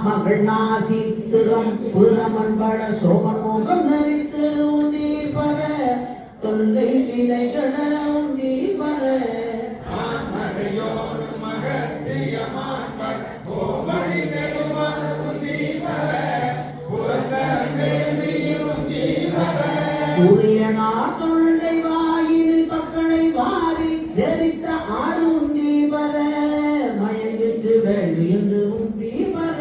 மகள் நாசி சிரம் புறமன்பட சோமன் மோகம் நரித்து உந்தி பர தொல்லை நிலைகள உந்தி பர சூரியனா தொண்டை வாயினில் பக்களை வாரி தரித்த ஆறு உந்தி பர மயங்கித்து வேள்வி என்று உந்தி பர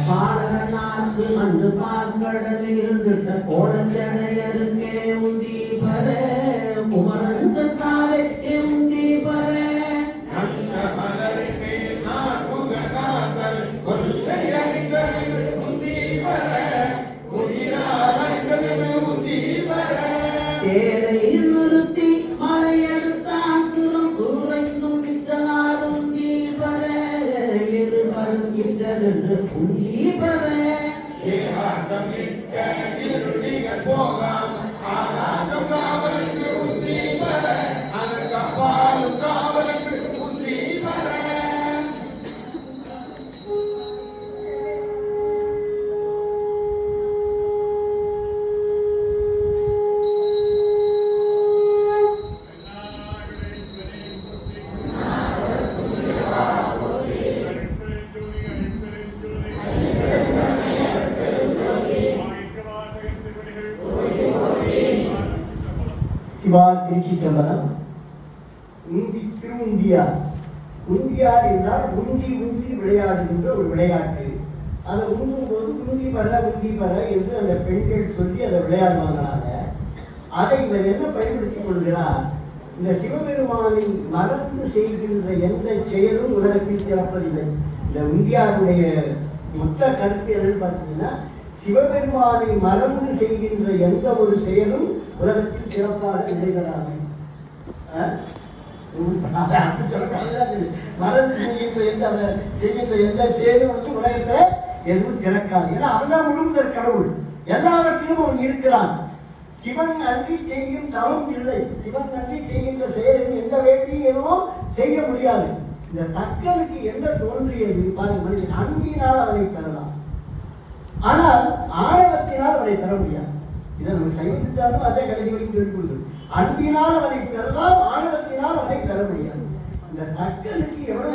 பாலகனாக்கு அன்று பார்க்கடலில் இருந்திட்ட கோலச்சடையருக்கே உந்தி பர குமரன் தாரைக்கே உந்தி பர தேரை நிறுத்தி மலையெடுத்தான் சிறும் குறைந்தும் மிச்சலார் உந்தி பர எது பருக்கின்றதென்று உந்தி பர சிவா திருச்சிற்றம்பலம். திருவுந்தியார். உந்தியார் என்றால் உந்தி உந்தி விளையாடுகின்ற ஒரு விளையாட்டு. அதை உந்தும் போது உந்தி பர என்று அந்த பெண்கள் சொல்லி அதை விளையாடுவாங்களாக. அதை இவர் என்ன பயன்படுத்திக் கொள்கிறார்? இந்த சிவபெருமானை மறந்து செய்கின்ற எந்த செயலும் உலகத்தில் சிறப்பதில்லை. இந்த உந்தியாருடைய மொத்த கருத்து என்னன்னு பார்த்தீங்கன்னா, சிவபெருமானை மறந்து செய்கின்ற எந்த ஒரு செயலும் உலகத்தில் சிறப்பாக நிலைகளாக மறந்து செய்கின்ற எந்த செயலும் உலகத்தை எதுவும் சிறக்காது. ஏன்னா அவன்தான் முழுமுதற் கடவுள், எல்லாவற்றிலும் அவன் இருக்கிறான். சிவன் அன்றி செய்யும் தவம் இல்லை. சிவன் அன்றி செய்கின்ற செயலில் எந்த வேண்டியும் எதுவும் செய்ய முடியாது. இந்த தக்கனுக்கு என்ன தோன்றியது பாருங்க, மனிதன் அன்பினால் அவனை பெறலாம், ஆனால் ஆணவத்தினால் அவனை பெற முடியாது. இதை நம்ம சைவ சித்தாந்தம் அதே கடைசி வரைக்கும் சொல்லிக்கொள்வது. அன்பினால் அவனை பெறலாம், ஆணவத்தினால் அவனை பெற முடியாது. இந்த தக்கனுக்கு எவ்வளவு